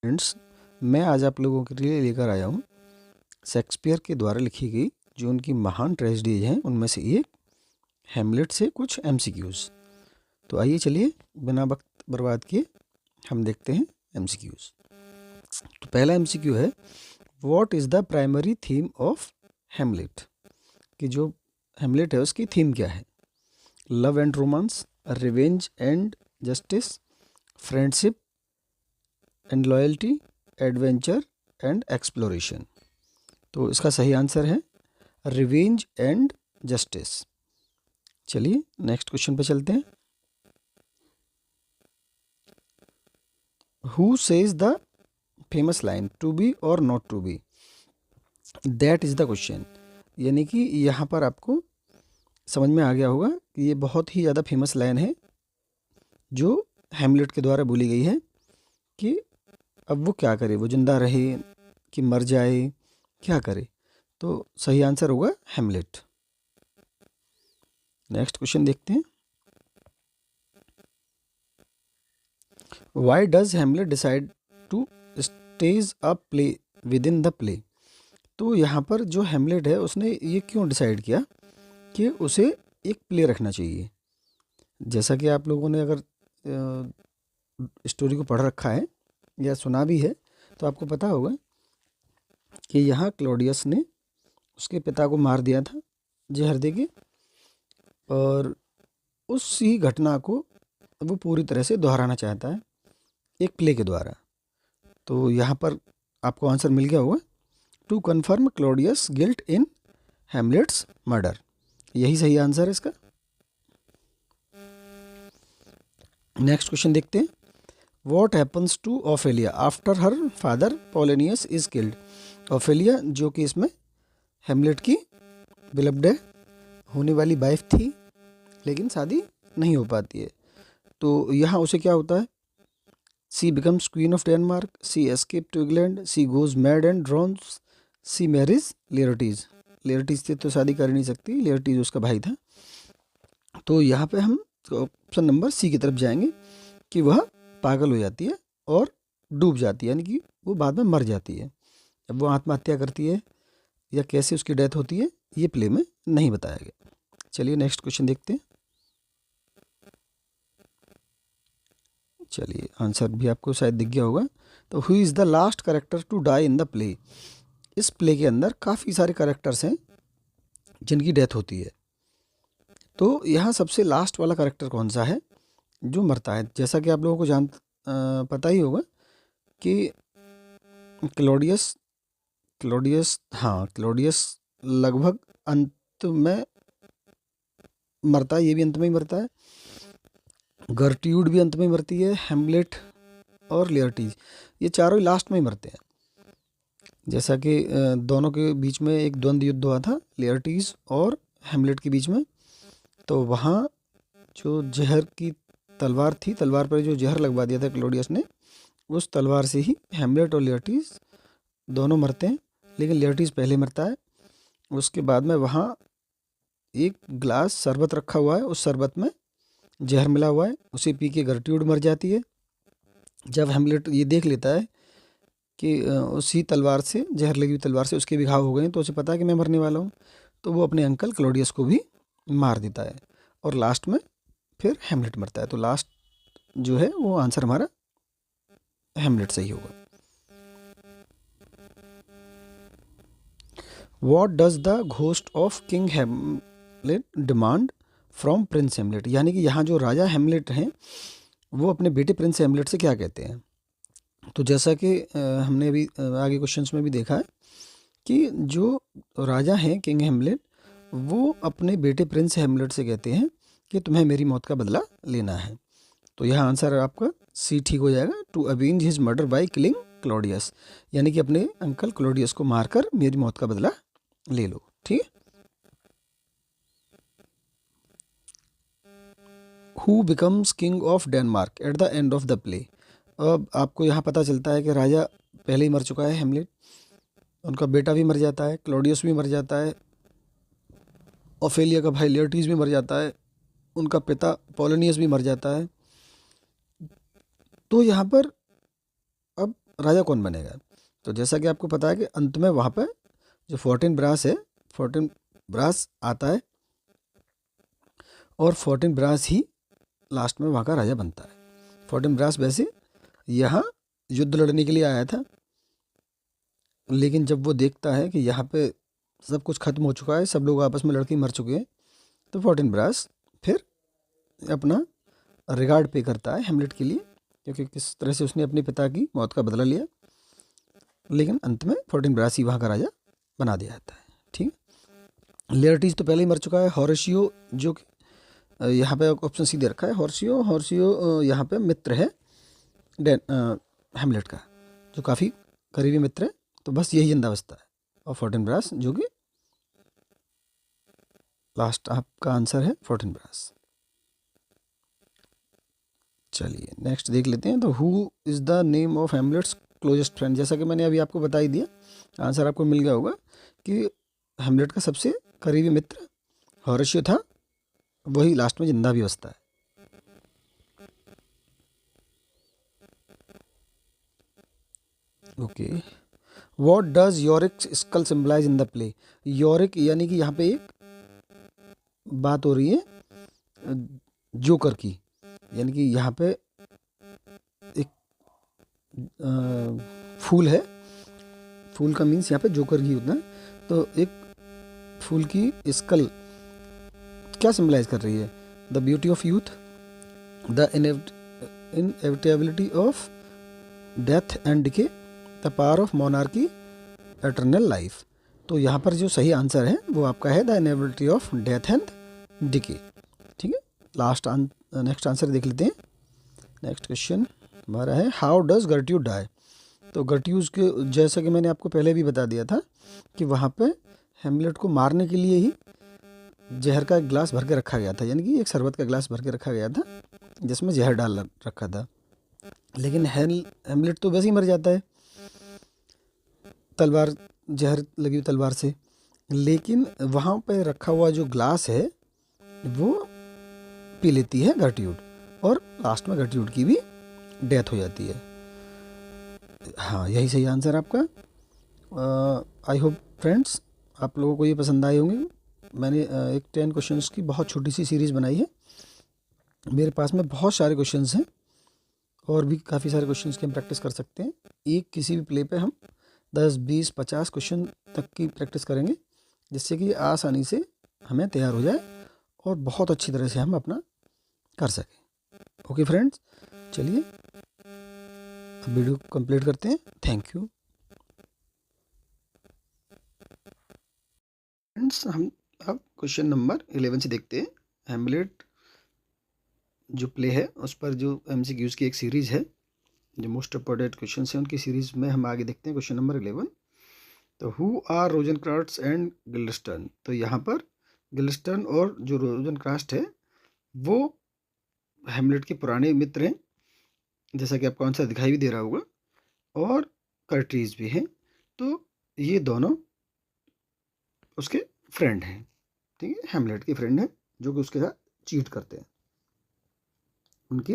Friends, मैं आज आप लोगों के लिए लेकर आया हूँ शेक्सपियर के द्वारा लिखी गई जो उनकी महान ट्रेजेडीज हैं उनमें से एक हैमलेट से कुछ एमसीक्यूज़। तो आइए चलिए बिना वक्त बर्बाद किए हम देखते हैं एमसीक्यूज़। तो पहला एमसीक्यू है, what is the primary theme of Hamlet? कि जो हैमलेट है उसकी थीम क्या है? Love and romance, revenge and justice, friendship and loyalty, adventure and exploration. तो इसका सही आंसर है रिवेंज एंड जस्टिस। चलिए नेक्स्ट क्वेश्चन पे चलते हैं। Who says the famous line to be or not to be? That is the question. यानी कि यहाँ पर आपको समझ में आ गया होगा कि ये बहुत ही ज़्यादा फेमस लाइन है जो हैमलेट के द्वारा बोली गई है कि अब वो क्या करे, वो जिंदा रहे कि मर जाए, क्या करे? तो सही आंसर होगा हैमलेट। नेक्स्ट क्वेश्चन देखते हैं। Why does Hamlet decide to stage a play within the play? तो यहाँ पर जो हैमलेट है उसने ये क्यों डिसाइड किया कि उसे एक प्ले रखना चाहिए? जैसा कि आप लोगों ने अगर स्टोरी को पढ़ रखा है या सुना भी है तो आपको पता होगा कि यहाँ क्लॉडियस ने उसके पिता को मार दिया था जहर देके, और उसी घटना को वो पूरी तरह से दोहराना चाहता है एक प्ले के द्वारा। तो यहाँ पर आपको आंसर मिल गया होगा, to confirm Claudius guilt in Hamlet's murder. यही सही आंसर है इसका। नेक्स्ट क्वेश्चन देखते हैं। What happens to Ophelia after her father Polonius is killed? Ophelia जो कि इसमें हैमलेट की बिलव्ड होने वाली वाइफ थी, लेकिन शादी नहीं हो पाती है। तो यहाँ उसे क्या होता है? She becomes queen of Denmark, she escape to England, she goes mad and drowns, she marries Laertes. Laertes से तो शादी कर नहीं सकती, लेयर्टीज उसका भाई था। तो यहाँ पे हम ऑप्शन नंबर सी की तरफ जाएंगे कि वह पागल हो जाती है और डूब जाती है, यानी कि वो बाद में मर जाती है। अब वो आत्महत्या करती है या कैसे उसकी डेथ होती है ये प्ले में नहीं बताया गया। चलिए नेक्स्ट क्वेश्चन देखते हैं। चलिए आंसर भी आपको शायद दिख गया होगा। तो who is the last character to die in the play? इस प्ले के अंदर काफ़ी सारे कैरेक्टर्स हैं जिनकी डेथ होती है। तो यहाँ सबसे लास्ट वाला कैरेक्टर कौन सा है जो मरता है? जैसा कि आप लोगों को पता ही होगा कि क्लॉडियस लगभग अंत में मरता है, ये भी अंत में ही मरता है। गर्ट्यूड भी अंत में ही मरती है, हैमलेट और लेयर्टीज ये चारों ही लास्ट में ही मरते हैं। जैसा कि दोनों के बीच में एक द्वंद्व युद्ध हुआ था लेयर्टीज और हैमलेट के बीच में। तो वहाँ जो जहर की तलवार थी, तलवार पर जो जहर लगवा दिया था क्लॉडियस ने, उस तलवार से ही हैमलेट और लेयर्टीज दोनों मरते हैं, लेकिन लेयर्टीज पहले मरता है। उसके बाद में वहाँ एक ग्लास शरबत रखा हुआ है, उस शरबत में जहर मिला हुआ है, उसे पी के गर्ट्यूड मर जाती है। जब हैमलेट ये देख लेता है कि उसी तलवार से, जहर लगी हुई तलवार से उसके भी घाव हो गए हैं, तो उसे पता है कि मैं मरने वाला हूँ, तो वो अपने अंकल क्लॉडियस को भी मार देता है और लास्ट में फिर हैमलेट मरता है। तो लास्ट जो है वो आंसर हमारा हैमलेट सही होगा। What does the ghost of king Hamlet demand from Prince Hamlet? यानी कि यहाँ जो राजा हैमलेट हैं वो अपने बेटे प्रिंस हैमलेट से क्या कहते हैं? तो जैसा कि हमने अभी आगे क्वेश्चंस में भी देखा है कि जो राजा हैं किंग हैमलेट, वो अपने बेटे प्रिंस हैमलेट से कहते हैं कि तुम्हें मेरी मौत का बदला लेना है। तो यह आंसर आपका सी ठीक हो जाएगा, to avenge his murder by killing Claudius, यानी कि अपने अंकल क्लॉडियस को मारकर मेरी मौत का बदला ले लो। ठीक है। Who becomes king of Denmark at the end of the play? अब आपको यहाँ पता चलता है कि राजा पहले ही मर चुका है हैमलेट, उनका बेटा भी मर जाता है, क्लॉडियस भी मर जाता है, ऑफेलिया का भाई लेयर्टीज भी मर जाता है, उनका पिता पोलेनियस भी मर जाता है। तो यहाँ पर अब राजा कौन बनेगा। तो जैसा कि आपको पता है कि अंत में वहाँ पे जो 14 ब्रास है, 14 ब्रास आता है और 14 ब्रास ही लास्ट में वहाँ का राजा बनता है। 14 ब्रास वैसे यहाँ युद्ध लड़ने के लिए आया था, लेकिन जब वो देखता है कि यहाँ पे सब कुछ खत्म हो चुका है, सब लोग आपस में लड़के मर चुके हैं, तो 14 ब्रास फिर अपना रिगार्ड पे करता है हेमलेट के लिए, क्योंकि किस तरह से उसने अपने पिता की मौत का बदला लिया। लेकिन अंत में 14 ब्रास ही वहाँ का राजा बना दिया जाता है। ठीक है, लेयर्टीज तो पहले ही मर चुका है। हॉरेशियो जो कि यहाँ पे ऑप्शन सी दे रखा है, हॉरेशियो यहाँ पे मित्र है हेमलेट का, जो काफ़ी करीबी मित्र है। तो बस यही जिंदा बचता है, और 14 ब्रास जो कि लास्ट आपका आंसर है 14 ब्रास। चलिए नेक्स्ट देख लेते हैं। तो who is the name of Hamlet's closest friend. जैसा कि मैंने अभी आपको बता ही दिया, आंसर आपको मिल गया होगा कि हेमलेट का सबसे करीबी मित्र हॉरेशियो था, वही लास्ट में जिंदा भी बचता है। Okay, what does Yorick skull symbolize in the play. Yorick यानी कि यहाँ पे एक बात हो रही है जोकर की, यानी कि यहाँ पे एक फूल है, फूल का मीन्स यहाँ पे जोकर की होता है। तो एक फूल की स्कल क्या सिंबलाइज कर रही है? The beauty of youth, the inevitability of death and decay, the power of monarchy, eternal life. तो यहाँ पर जो सही आंसर है वो आपका है the inevitability of death and decay. ठीक है, लास्ट नेक्स्ट आंसर देख लेते हैं। नेक्स्ट क्वेश्चन हमारा है हाउ डज गर्ट्यूड डाई। तो गर्ट्यूज के जैसा कि मैंने आपको पहले भी बता दिया था कि वहाँ पे हेमलेट को मारने के लिए ही जहर का एक गिलास भर के रखा गया था, यानी कि एक शरबत का गिलास भर के रखा गया था जिसमें जहर डाल रखा था। लेकिन हेमलेट तो वैसे ही मर जाता है तलवार, जहर लगी हुई तलवार से। लेकिन वहाँ पे रखा हुआ जो ग्लास है वो पी लेती है गर्ट्यूड, और लास्ट में गर्ट्यूड की भी डेथ हो जाती है। हाँ, यही सही आंसर आपका। आई होप फ्रेंड्स आप लोगों को ये पसंद आए होंगे। मैंने एक 10 क्वेश्चंस की बहुत छोटी सी सीरीज़ बनाई है। मेरे पास में बहुत सारे क्वेश्चंस हैं और भी काफ़ी सारे क्वेश्चंस की हम प्रैक्टिस कर सकते हैं। एक किसी भी प्ले पे हम 10, 20, 50 क्वेश्चन तक की प्रैक्टिस करेंगे, जिससे कि आसानी से हमें तैयार हो जाए और बहुत अच्छी तरह से हम अपना कर सकें। ओके फ्रेंड्स, चलिए अब वीडियो कंप्लीट करते हैं। Thank you friends. हम अब क्वेश्चन नंबर 11 से देखते हैं। हेमलेट जो प्ले है उस पर जो MCQs की एक सीरीज़ है, जो मोस्ट इम्पोर्टेंट क्वेश्चन हैं उनकी सीरीज़ में हम आगे देखते हैं क्वेश्चन नंबर 11। तो हु आर रोजनक्राफ्ट एंड गिल्डस्टर्न। तो यहाँ पर गिल्डस्टर्न और जो रोजनक्राफ्ट है वो हेमलेट के पुराने मित्र हैं, जैसा कि आपको आंसर दिखाई भी दे रहा होगा, और कर्ट्रीज भी हैं। तो ये दोनों उसके फ्रेंड हैं। ठीक है, हेमलेट के फ्रेंड हैं जो कि उसके साथ चीट करते हैं उनके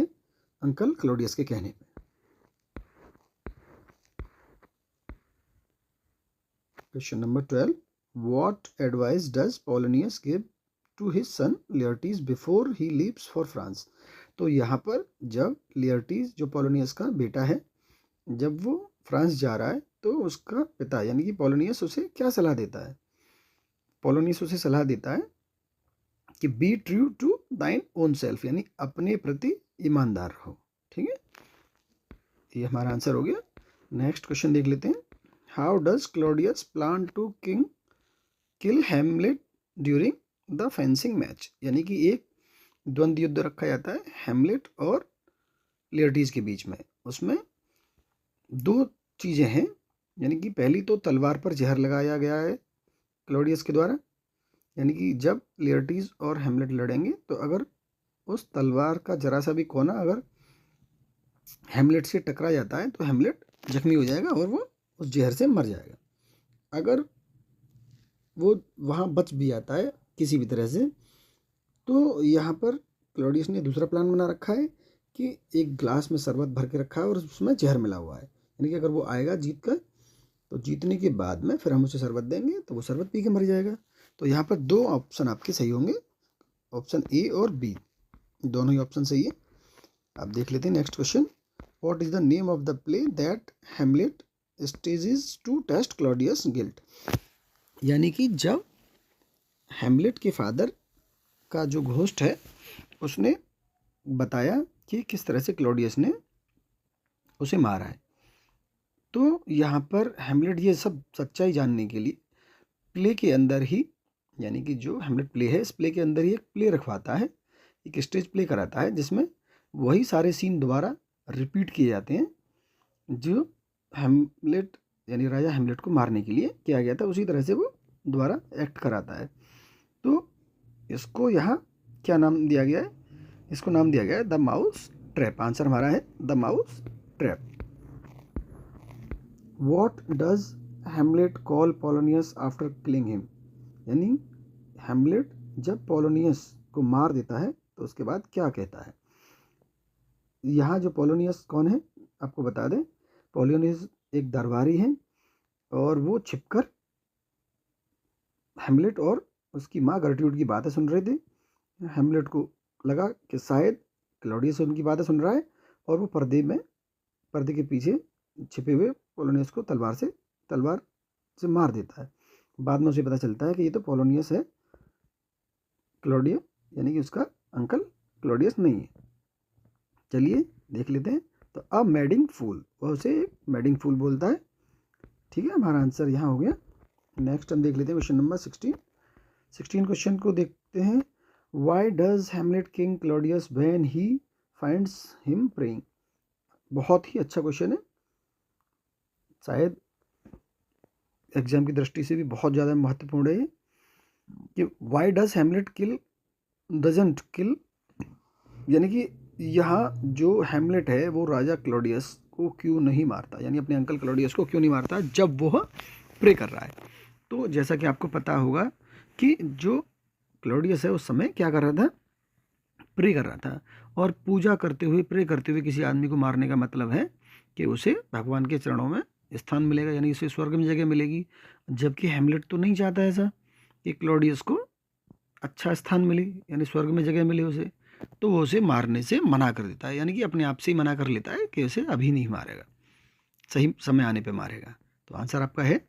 अंकल क्लोडियस के कहने पे। Question number 12, what advice does Polonius give to his son Laertes before he leaves for France. तो यहाँ पर जब लियर्टीज जो पोलोनियस का बेटा है, जब वो फ्रांस जा रहा है तो उसका पिता यानी कि पोलोनियस उसे क्या सलाह देता है? पोलोनियस उसे सलाह देता है कि बी ट्रू टू दाइन ओन सेल्फ, यानी अपने प्रति ईमानदार रहो। ठीक है, ये हमारा आंसर हो गया। नेक्स्ट क्वेश्चन देख लेते हैं। How does Claudius plan to kill Hamlet during the fencing match. यानी कि एक द्वंद्व युद्ध रखा जाता है हेमलेट और लियर्टीज के बीच में। उसमें दो चीज़ें हैं, यानी कि पहली तो तलवार पर जहर लगाया गया है क्लोडियस के द्वारा, यानी कि जब लियर्टीज और हेमलेट लड़ेंगे तो अगर उस तलवार का जरा सा भी कोना अगर हेमलेट से टकरा जाता है तो हेमलेट जख्मी हो जाएगा और वो उस जहर से मर जाएगा। अगर वो वहाँ बच भी आता है किसी भी तरह से, तो यहाँ पर क्लोडियस ने दूसरा प्लान बना रखा है कि एक ग्लास में शरबत भर के रखा है और उसमें जहर मिला हुआ है, यानी कि अगर वो आएगा जीत कर तो जीतने के बाद में फिर हम उसे शरबत देंगे तो वो शरबत पी के मर जाएगा। तो यहाँ पर 2 ऑप्शन आपके सही होंगे, ऑप्शन ए और बी, दोनों ही ऑप्शन सही है। अब देख लेते हैं next question. What is the name of the play that Hamlet stages to test Claudius guilt. यानी कि जब हेमलेट के फादर का जो घोस्ट है उसने बताया कि किस तरह से क्लॉडियस ने उसे मारा है, तो यहाँ पर हेमलेट ये सब सच्चाई जानने के लिए प्ले के अंदर ही, यानी कि जो हेमलेट प्ले है इस प्ले के अंदर ही एक प्ले रखवाता है, एक स्टेज प्ले कराता है जिसमें वही सारे सीन दोबारा रिपीट किए जाते हैं जो हेमलेट यानी राजा हेमलेट को मारने के लिए किया गया था, उसी तरह से वो दोबारा एक्ट कराता है। तो इसको यहाँ क्या नाम दिया गया है, इसको नाम दिया गया है द माउस ट्रैप। आंसर हमारा है the mouse trap. What does Hamlet call Polonius after killing him. यानी हेमलेट जब पोलोनियस को मार देता है तो उसके बाद क्या कहता है। यहाँ जो पोलोनियस कौन है आपको बता दें, पोलोनियस एक दरबारी है और वो छिपकर हेमलेट और उसकी माँ गर्ट्रूड की बातें सुन रहे थे। हेमलेट को लगा कि शायद क्लॉडियस उनकी बातें सुन रहा है और वो पर्दे के पीछे छिपे हुए पोलोनियस को तलवार से मार देता है। बाद में उसे पता चलता है कि ये तो पोलोनियस है, क्लॉडिया यानी कि उसका अंकल क्लॉडियस नहीं है। चलिए देख लेते हैं। तो अब मैडिंग फूल, वह उसे मैडिंग फूल बोलता है। ठीक है, हमारा आंसर यहाँ हो गया। नेक्स्ट हम देख लेते हैं क्वेश्चन नंबर 16 क्वेश्चन को देखते हैं। Why does Hamlet king Claudius when he finds him praying. बहुत ही अच्छा क्वेश्चन है, शायद एग्जाम की दृष्टि से भी बहुत ज़्यादा महत्वपूर्ण है कि वाई डज हेमलेट डजंट किल, यानी कि यहाँ जो हेमलेट है वो राजा क्लॉडियस को क्यों नहीं मारता, यानी अपने अंकल क्लॉडियस को क्यों नहीं मारता जब वो प्रे कर रहा है। तो जैसा कि आपको पता होगा कि जो क्लॉडियस है उस समय क्या कर रहा था, प्रे कर रहा था। और पूजा करते हुए, प्रे करते हुए किसी आदमी को मारने का मतलब है कि उसे भगवान के चरणों में स्थान मिलेगा, यानी उसे स्वर्ग में जगह मिलेगी। जबकि हेमलेट तो नहीं चाहता ऐसा कि क्लॉडियस को अच्छा स्थान मिले, यानी स्वर्ग में जगह मिले उसे, तो वो उसे मारने से मना कर देता है, यानी कि अपने आप से ही मना कर लेता है कि उसे अभी नहीं मारेगा, सही समय आने पे मारेगा। तो आंसर आपका है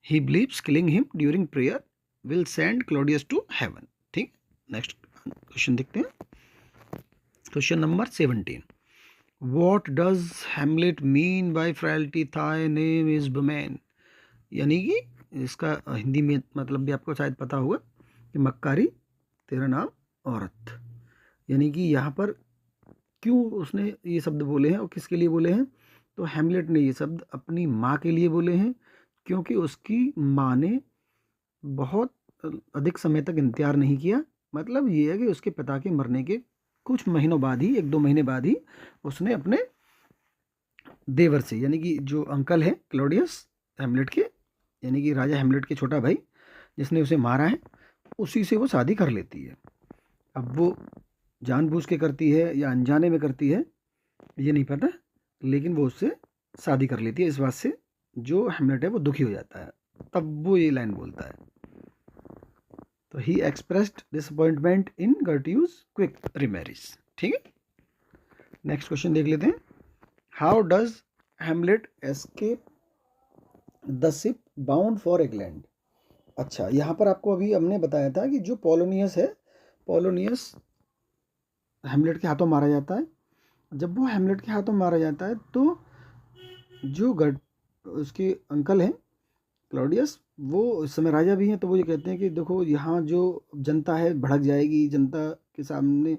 he believes killing him during prayer will send Claudius to heaven. ठीक, नेक्स्ट क्वेश्चन देखते हैं। Question number 17। What does Hamlet mean by frailty thy name is women. यानी कि इसका हिंदी में मतलब भी आपको शायद पता होगा कि मक्कारी तेरा नाम औरत। यानी कि यहाँ पर क्यों उसने ये शब्द बोले हैं और किसके लिए बोले हैं, तो हेमलेट ने ये शब्द अपनी माँ के लिए बोले हैं, क्योंकि उसकी माँ ने बहुत अधिक समय तक इंतजार नहीं किया। मतलब ये है कि उसके पिता के मरने के कुछ महीनों बाद ही, 1-2 महीने बाद ही उसने अपने देवर से, यानी कि जो अंकल है क्लॉडियस हेमलेट के, यानी कि राजा हेमलेट के छोटा भाई जिसने उसे मारा है, उसी से वो शादी कर लेती है। अब वो जानबूझ के करती है या अनजाने में करती है ये नहीं पता, लेकिन वो उससे शादी कर लेती है। इस बात से जो हेमलेट है वो दुखी हो जाता है, तब वो ये लाइन बोलता है। तो ही एक्सप्रेस्ड डिसअपॉइंटमेंट इन गर्ट्यूज क्विक रिमैरिज। ठीक है, नेक्स्ट क्वेश्चन देख लेते हैं। How does Hamlet escape the ship bound for England. अच्छा, यहाँ पर आपको अभी हमने बताया था कि जो पोलोनियस है, पोलोनियस हेमलेट के हाथों मारा जाता है। जब वो हेमलेट के हाथों मारा जाता है तो जो उसके अंकल हैं क्लॉडियस, वो इस समय राजा भी हैं, तो वो ये कहते हैं कि देखो यहाँ जो जनता है भड़क जाएगी, जनता के सामने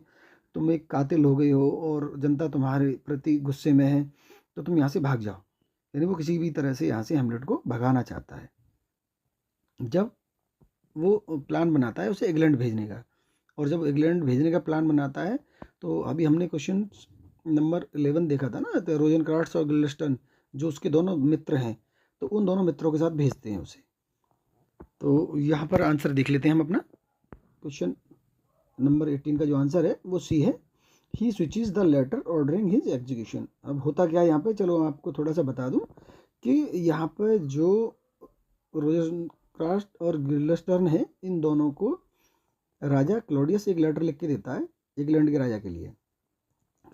तुम एक कातिल हो गई हो और जनता तुम्हारे प्रति गुस्से में है, तो तुम यहाँ से भाग जाओ। यानी वो किसी भी तरह से यहाँ से हेमलेट को भगाना चाहता है। जब वो प्लान बनाता है उसे इंग्लैंड भेजने का, और जब इंग्लैंड भेजने का प्लान बनाता है तो अभी हमने क्वेश्चन नंबर 11 देखा था ना, तो रोजनक्राफ्ट्स और गिल्डस्टन जो उसके दोनों मित्र हैं, तो उन दोनों मित्रों के साथ भेजते हैं उसे। तो यहाँ पर आंसर देख लेते हैं हम अपना। क्वेश्चन नंबर 18 का जो आंसर है वो सी है। He switches the letter ordering his execution. अब होता क्या है यहाँ पे, चलो आपको थोड़ा सा बता दूं कि यहाँ पे जो रोजेंक्राफ्ट और गिल्डस्टर्न है, इन दोनों को राजा क्लॉडियस एक लेटर लिख के देता है इंग्लैंड के राजा के लिए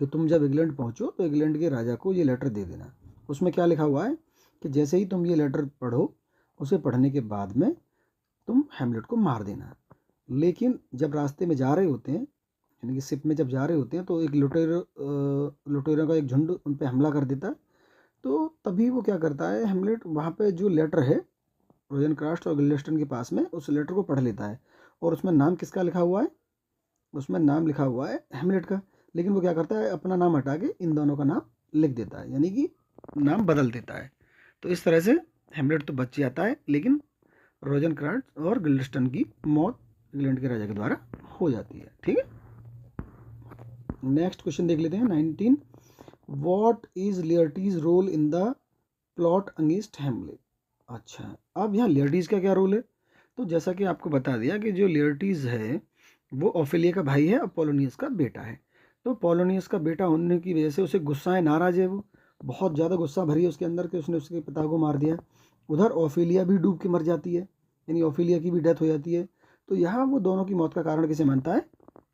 कि तुम जब इंग्लैंड पहुंचो तो इंग्लैंड के राजा को ये लेटर दे देना। उसमें क्या लिखा हुआ है कि जैसे ही तुम ये लेटर पढ़ो, उसे पढ़ने के बाद में तुम हैमलेट को मार देना। लेकिन जब रास्ते में जा रहे होते हैं, यानी कि शिप में जब जा रहे होते हैं, तो एक लुटेरों का एक झुंड उन पर हमला कर देता है। तो तभी वो क्या करता है, हैमलेट वहाँ पे जो लेटर है रोजेनक्राफ्ट और गिल्डेस्टर्न के पास में, उस लेटर को पढ़ लेता है और उसमें नाम किसका लिखा हुआ है, उसमें नाम लिखा हुआ है हैमलेट का। लेकिन वो क्या करता है, अपना नाम हटा के इन दोनों का नाम लिख देता है, यानी कि नाम बदल देता है। तो इस तरह से हैमलेट तो बच जाता है, लेकिन रोजेनक्राफ्ट और गिल्डेस्टर्न की मौत इंग्लैंड के राजा के द्वारा हो जाती है। ठीक है, नेक्स्ट क्वेश्चन देख लेते हैं 19। What is Laertes role in the plot against Hamlet. अच्छा, अब यहाँ लियर्टीज का क्या रोल है, तो जैसा कि आपको बता दिया कि जो लियर्टीज है वो ऑफेलिया का भाई है और पोलोनियस का बेटा है। तो पोलोनियस का बेटा होने की वजह से उसे गुस्सा है, नाराज है, वो बहुत ज़्यादा गुस्सा भरी है उसके अंदर कि उसने उसके पिता को मार दिया। उधर ऑफेलिया भी डूब के मर जाती है, यानी ऑफेलिया की भी डेथ हो जाती है। तो यहाँ वो दोनों की मौत का कारण किसे मानता है,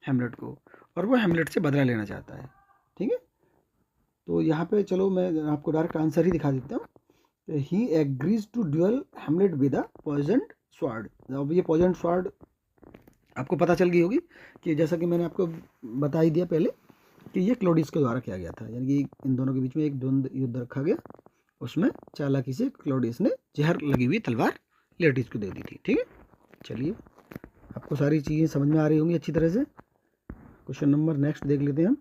हैमलेट को, और वो हैमलेट से बदला लेना चाहता है। ठीक है, तो यहाँ पे चलो मैं आपको डायरेक्ट आंसर ही दिखा देता हूँ। He agrees to duel Hamlet with a poisoned sword. अब ये पॉइजन्ड स्वार्ड आपको पता चल गई होगी कि जैसा कि मैंने आपको बता ही दिया पहले कि ये क्लोडिस के द्वारा किया गया था, यानी कि इन दोनों के बीच में एक द्वंद्व युद्ध रखा गया, उसमें चालाकी से क्लोडिस ने जहर लगी हुई तलवार लियर्टीज को दे दी थी। ठीक है, चलिए आपको सारी चीज़ें समझ में आ रही होंगी अच्छी तरह से। क्वेश्चन नंबर नेक्स्ट देख लेते हैं हम।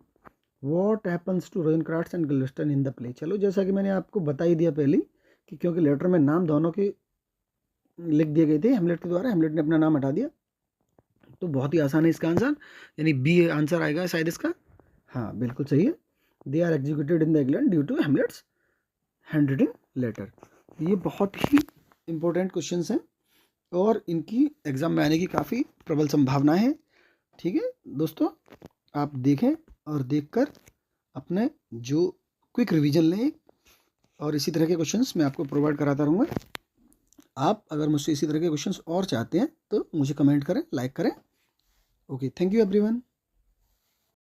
What happens to Rosencrantz and Guildenstern in the play. चलो जैसा कि मैंने आपको बता ही दिया पहले कि क्योंकि लेटर में नाम दोनों के लिख दिए गए थे हैमलेट के द्वारा, हैमलेट ने अपना नाम हटा दिया, तो बहुत ही आसान है इसका आंसर, यानी बी आंसर आएगा शायद इसका। हाँ बिल्कुल सही है, they are executed in the England due to Hamlet's hand written letter. ये बहुत ही इंपॉर्टेंट क्वेश्चंस हैं और इनकी एग्जाम में आने की काफ़ी प्रबल संभावना है। ठीक है दोस्तों, आप देखें और देखकर अपने जो क्विक रिवीजन लें, और इसी तरह के क्वेश्चंस मैं आपको प्रोवाइड कराता रहूँगा। आप अगर मुझसे इसी तरह के क्वेश्चंस और चाहते हैं तो मुझे कमेंट करें, लाइक करें। Okay, thank you everyone.